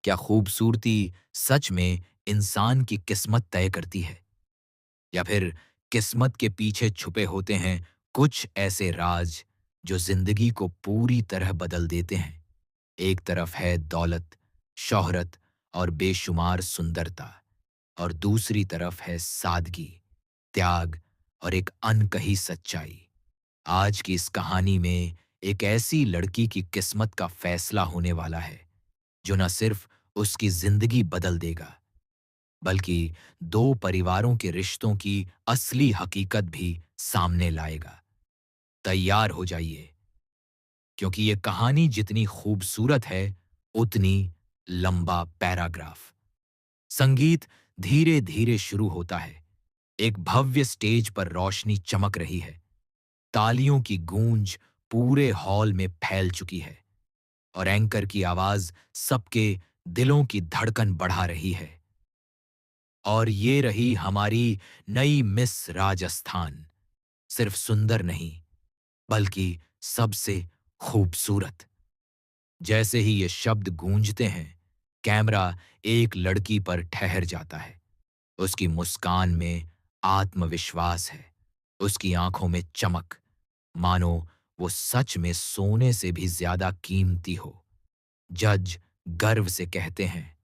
क्या खूबसूरती सच में इंसान की किस्मत तय करती है, या फिर किस्मत के पीछे छुपे होते हैं कुछ ऐसे राज जो जिंदगी को पूरी तरह बदल देते हैं? एक तरफ है दौलत, शोहरत और बेशुमार सुंदरता, और दूसरी तरफ है सादगी, त्याग और एक अनकही सच्चाई। आज की इस कहानी में एक ऐसी लड़की की किस्मत का फैसला होने वाला है जो न सिर्फ उसकी जिंदगी बदल देगा, बल्कि दो परिवारों के रिश्तों की असली हकीकत भी सामने लाएगा। तैयार हो जाइए, क्योंकि ये कहानी जितनी खूबसूरत है, उतनी लंबा पैराग्राफ। संगीत धीरे धीरे शुरू होता है। एक भव्य स्टेज पर रोशनी चमक रही है। तालियों की गूंज पूरे हॉल में फैल चुकी है, और एंकर की आवाज सबके दिलों की धड़कन बढ़ा रही है। और ये रही हमारी नई मिस राजस्थान, सिर्फ सुंदर नहीं, बल्कि सबसे खूबसूरत। जैसे ही ये शब्द गूंजते हैं, कैमरा एक लड़की पर ठहर जाता है। उसकी मुस्कान में आत्मविश्वास है, उसकी आंखों में चमक, मानो वो सच में सोने से भी ज्यादा कीमती हो। जज गर्व से कहते हैं,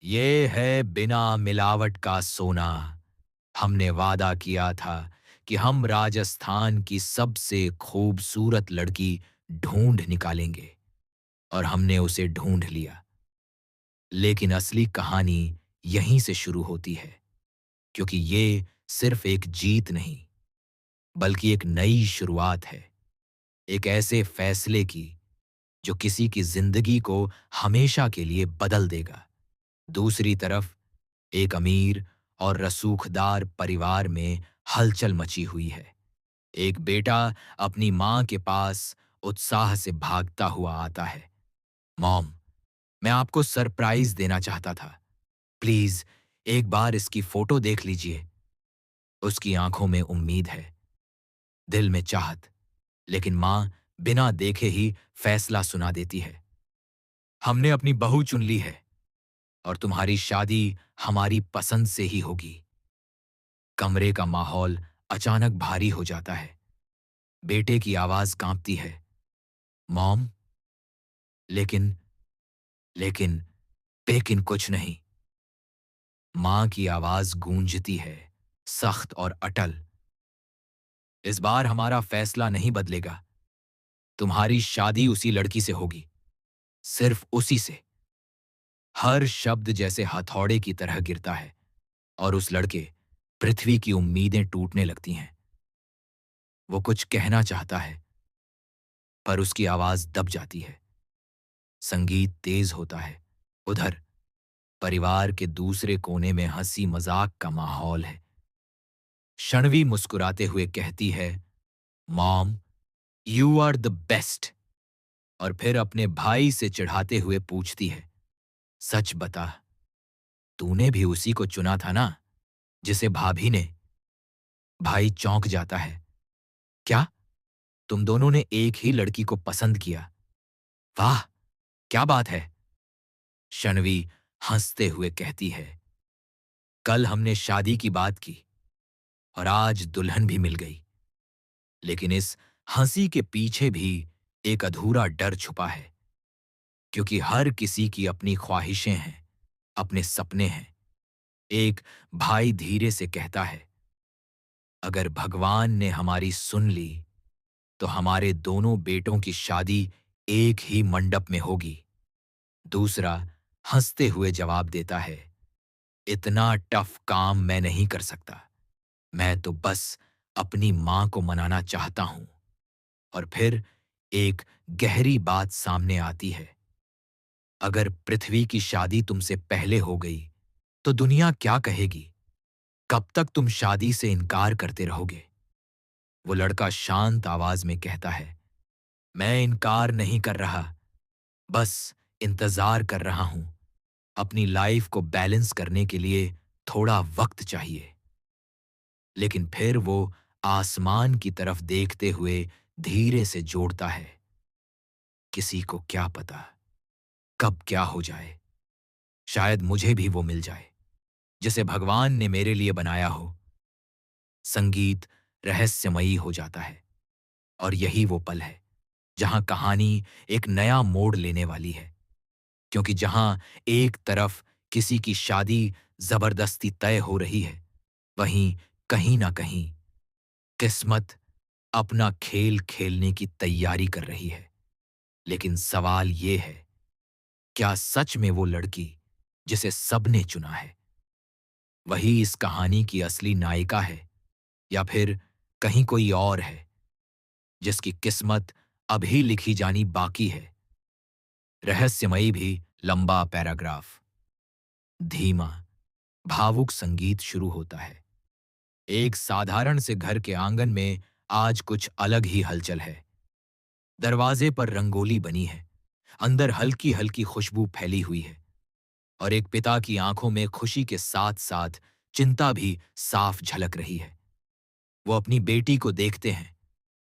ये है बिना मिलावट का सोना। हमने वादा किया था कि हम राजस्थान की सबसे खूबसूरत लड़की ढूंढ निकालेंगे, और हमने उसे ढूंढ लिया। लेकिन असली कहानी यहीं से शुरू होती है, क्योंकि ये सिर्फ एक जीत नहीं, बल्कि एक नई शुरुआत है। एक ऐसे फैसले की जो किसी की जिंदगी को हमेशा के लिए बदल देगा। दूसरी तरफ एक अमीर और रसूखदार परिवार में हलचल मची हुई है। एक बेटा अपनी मां के पास उत्साह से भागता हुआ आता है। मॉम, मैं आपको सरप्राइज देना चाहता था। प्लीज एक बार इसकी फोटो देख लीजिए। उसकी आंखों में उम्मीद है, दिल में चाहत, लेकिन मां बिना देखे ही फैसला सुना देती है। हमने अपनी बहू चुन ली है, और तुम्हारी शादी हमारी पसंद से ही होगी। कमरे का माहौल अचानक भारी हो जाता है। बेटे की आवाज कांपती है, मॉम। लेकिन लेकिन लेकिन कुछ नहीं। मां की आवाज गूंजती है, सख्त और अटल। इस बार हमारा फैसला नहीं बदलेगा। तुम्हारी शादी उसी लड़की से होगी, सिर्फ उसी से। हर शब्द जैसे हथौड़े की तरह गिरता है, और उस लड़के पृथ्वी की उम्मीदें टूटने लगती हैं। वो कुछ कहना चाहता है, पर उसकी आवाज दब जाती है। संगीत तेज होता है। उधर परिवार के दूसरे कोने में हंसी मजाक का माहौल है। शणवी मुस्कुराते हुए कहती है, mom, you are the best. और फिर अपने भाई से चिढ़ाते हुए पूछती है, सच बता, तूने भी उसी को चुना था ना, जिसे भाभी ने? भाई चौंक जाता है। क्या? तुम दोनों ने एक ही लड़की को पसंद किया? वाह, क्या बात है। शणवी हंसते हुए कहती है, कल हमने शादी की बात की, और आज दुल्हन भी मिल गई। लेकिन इस हंसी के पीछे भी एक अधूरा डर छुपा है, क्योंकि हर किसी की अपनी ख्वाहिशें हैं, अपने सपने हैं। एक भाई धीरे से कहता है, अगर भगवान ने हमारी सुन ली, तो हमारे दोनों बेटों की शादी एक ही मंडप में होगी। दूसरा हंसते हुए जवाब देता है, इतना टफ काम मैं नहीं कर सकता। मैं तो बस अपनी मां को मनाना चाहता हूं। और फिर एक गहरी बात सामने आती है, अगर पृथ्वी की शादी तुमसे पहले हो गई, तो दुनिया क्या कहेगी? कब तक तुम शादी से इनकार करते रहोगे? वो लड़का शांत आवाज में कहता है, मैं इनकार नहीं कर रहा, बस इंतजार कर रहा हूं। अपनी लाइफ को बैलेंस करने के लिए थोड़ा वक्त चाहिए। लेकिन फिर वो आसमान की तरफ देखते हुए धीरे से जोड़ता है, किसी को क्या पता, कब क्या हो जाए। शायद मुझे भी वो मिल जाए जिसे भगवान ने मेरे लिए बनाया हो। संगीत रहस्यमयी हो जाता है और यही वो पल है जहां कहानी एक नया मोड़ लेने वाली है, क्योंकि जहां एक तरफ किसी की शादी जबरदस्ती तय हो रही है, वहीं कहीं ना कहीं किस्मत अपना खेल खेलने की तैयारी कर रही है। लेकिन सवाल ये है, क्या सच में वो लड़की जिसे सबने चुना है वही इस कहानी की असली नायिका है, या फिर कहीं कोई और है जिसकी किस्मत अभी लिखी जानी बाकी है। रहस्यमयी भी लंबा पैराग्राफ, धीमा भावुक संगीत शुरू होता है। एक साधारण से घर के आंगन में आज कुछ अलग ही हलचल है। दरवाजे पर रंगोली बनी है, अंदर हल्की हल्की खुशबू फैली हुई है, और एक पिता की आंखों में खुशी के साथ साथ चिंता भी साफ झलक रही है। वो अपनी बेटी को देखते हैं,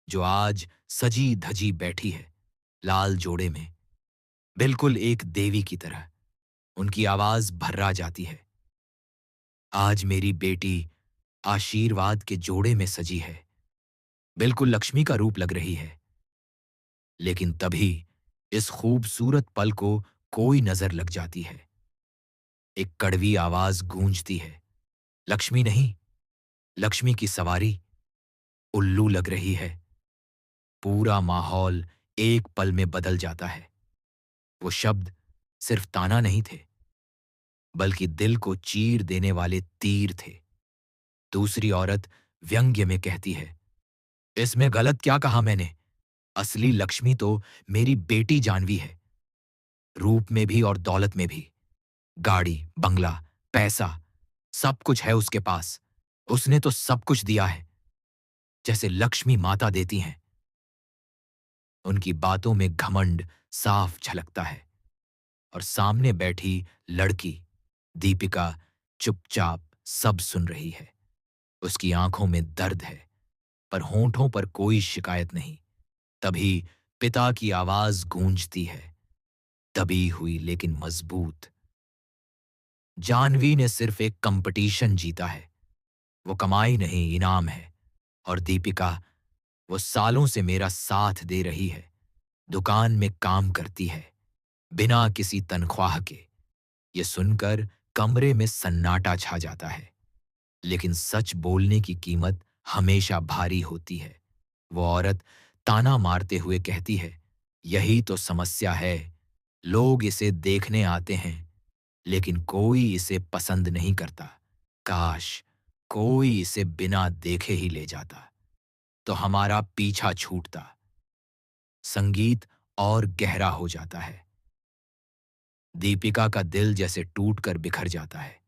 जो आज सजी धजी बैठी है, लाल जोड़े में, बिल्कुल एक देवी की तरह। उनकी आवाज भर्रा जाती है, आज मेरी बेटी आशीर्वाद के जोड़े में सजी है, बिल्कुल लक्ष्मी का रूप लग रही है। लेकिन तभी इस खूबसूरत पल को कोई नजर लग जाती है। एक कड़वी आवाज गूंजती है, लक्ष्मी नहीं, लक्ष्मी की सवारी उल्लू लग रही है। पूरा माहौल एक पल में बदल जाता है। वो शब्द सिर्फ ताना नहीं थे, बल्कि दिल को चीर देने वाले तीर थे। दूसरी औरत व्यंग्य में कहती है, इसमें गलत क्या कहा मैंने? असली लक्ष्मी तो मेरी बेटी जानवी है, रूप में भी और दौलत में भी। गाड़ी, बंगला, पैसा, सब कुछ है उसके पास। उसने तो सब कुछ दिया है, जैसे लक्ष्मी माता देती हैं। उनकी बातों में घमंड साफ झलकता है, और सामने बैठी लड़की दीपिका चुपचाप सब सुन रही है। उसकी आंखों में दर्द है, पर होंठों पर कोई शिकायत नहीं। तभी पिता की आवाज गूंजती है, दबी हुई लेकिन मजबूत। जानवी ने सिर्फ एक कंपटीशन जीता है, वो कमाई नहीं, इनाम है। और दीपिका, वो सालों से मेरा साथ दे रही है, दुकान में काम करती है, बिना किसी तनख्वाह के। ये सुनकर कमरे में सन्नाटा छा जाता है। लेकिन सच बोलने की कीमत हमेशा भारी होती है। वो औरत ताना मारते हुए कहती है, यही तो समस्या है। लोग इसे देखने आते हैं, लेकिन कोई इसे पसंद नहीं करता। काश कोई इसे बिना देखे ही ले जाता, तो हमारा पीछा छूटता। संगीत और गहरा हो जाता है। दीपिका का दिल जैसे टूट कर बिखर जाता है,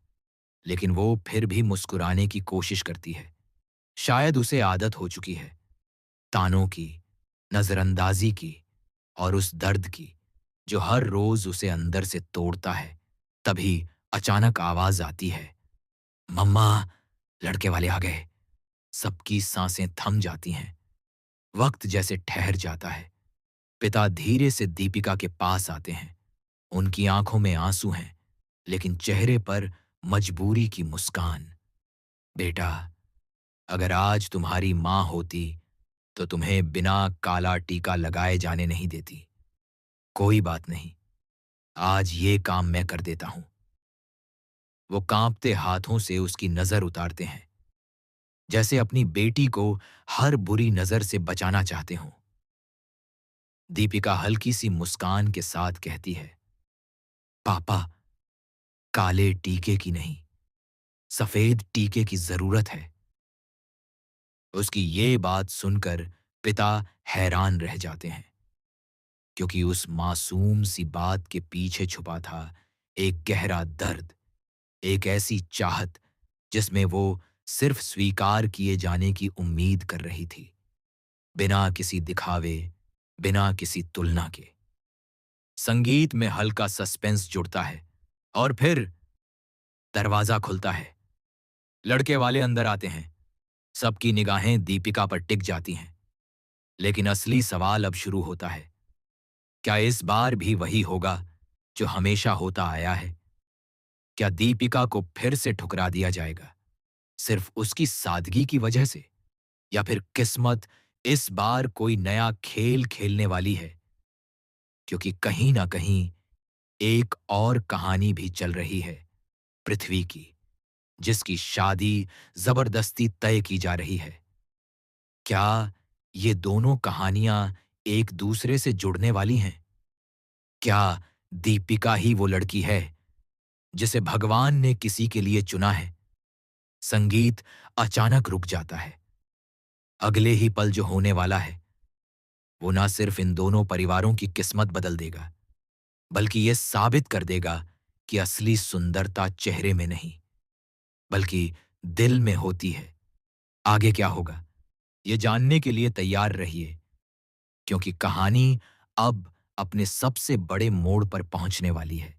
लेकिन वो फिर भी मुस्कुराने की कोशिश करती है। शायद उसे आदत हो चुकी है, तानों की, नजरअंदाजी की, और उस दर्द की जो हर रोज उसे अंदर से तोड़ता है। तभी अचानक आवाज आती है, मम्मा, लड़के वाले आ गए। सबकी सांसें थम जाती हैं, वक्त जैसे ठहर जाता है। पिता धीरे से दीपिका के पास आते हैं। उनकी आंखों में आंसू हैं, लेकिन चेहरे पर मजबूरी की मुस्कान। बेटा, अगर आज तुम्हारी मां होती तो तुम्हें बिना काला टीका लगाए जाने नहीं देती। कोई बात नहीं, आज ये काम मैं कर देता हूं। वो कांपते हाथों से उसकी नजर उतारते हैं, जैसे अपनी बेटी को हर बुरी नजर से बचाना चाहते हों। दीपिका हल्की सी मुस्कान के साथ कहती है, पापा, काले टीके की नहीं, सफेद टीके की जरूरत है। उसकी ये बात सुनकर पिता हैरान रह जाते हैं, क्योंकि उस मासूम सी बात के पीछे छुपा था एक गहरा दर्द, एक ऐसी चाहत जिसमें वो सिर्फ स्वीकार किए जाने की उम्मीद कर रही थी, बिना किसी दिखावे, बिना किसी तुलना के। संगीत में हल्का सस्पेंस जुड़ता है, और फिर दरवाजा खुलता है। लड़के वाले अंदर आते हैं। सबकी निगाहें दीपिका पर टिक जाती हैं। लेकिन असली सवाल अब शुरू होता है, क्या इस बार भी वही होगा जो हमेशा होता आया है? क्या दीपिका को फिर से ठुकरा दिया जाएगा, सिर्फ उसकी सादगी की वजह से? या फिर किस्मत इस बार कोई नया खेल खेलने वाली है? क्योंकि कहीं न कहीं एक और कहानी भी चल रही है पृथ्वी की, जिसकी शादी ज़बरदस्ती तय की जा रही है। क्या ये दोनों कहानियाँ एक दूसरे से जुड़ने वाली हैं? क्या दीपिका ही वो लड़की है जिसे भगवान ने किसी के लिए चुना है? संगीत अचानक रुक जाता है। अगले ही पल जो होने वाला है, वो ना सिर्फ इन दोनों परिवारों की किस्मत बदल देगा, बल्कि ये साबित कर देगा कि असली सुंदरता चेहरे में नहीं, बल्कि दिल में होती है। आगे क्या होगा, ये जानने के लिए तैयार रहिए, क्योंकि कहानी अब अपने सबसे बड़े मोड़ पर पहुंचने वाली है।